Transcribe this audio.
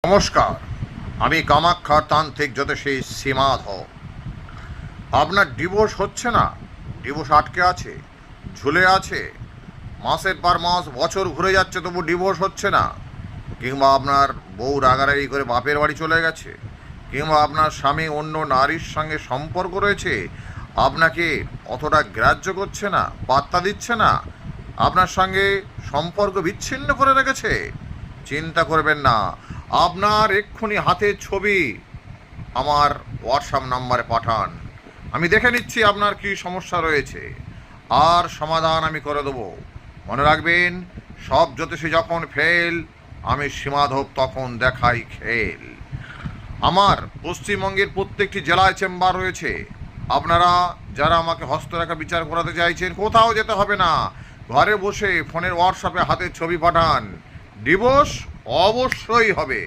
নমস্কার, আমি কামাখ্যার তান্ত্রিক জ্যোতিষী সীমাধব। আপনার ডিভোর্স হচ্ছে না, ডিভোর্স আটকে আছে, ঝুলে আছে, মাসের পর মাস বছর ঘুরে যাচ্ছে তবু ডিভোর্স হচ্ছে না, কিংবা আপনার বউ রাগারাগি করে বাপের বাড়ি চলে গেছে, কিংবা আপনার স্বামী অন্য নারীর সঙ্গে সম্পর্ক রয়েছে, আপনাকে অতটা গ্রাহ্য করছে না, পাত্তা দিচ্ছে না, আপনার সঙ্গে সম্পর্ক বিচ্ছিন্ন করে রেখেছে, চিন্তা করবেন না। আপনার এক্ষুনি হাতের ছবি আমার হোয়াটসঅ্যাপ নাম্বারে পাঠান, আমি দেখে নিচ্ছি আপনার কি সমস্যা রয়েছে, আর সমাধান আমি করে দেবো। মনে রাখবেন, সব জ্যোতিষী যখন ফেল, আমি সীমাধব তখন দেখাই খেল। আমার পশ্চিমবঙ্গের প্রত্যেকটি জেলায় চেম্বার রয়েছে। আপনারা যারা আমাকে হস্তরেখা বিচার করাতে চাইছেন, কোথাও যেতে হবে না, ঘরে বসে ফোনের হোয়াটসঅ্যাপে হাতের ছবি পাঠান, ডিভোর্স অবশ্যই হবে।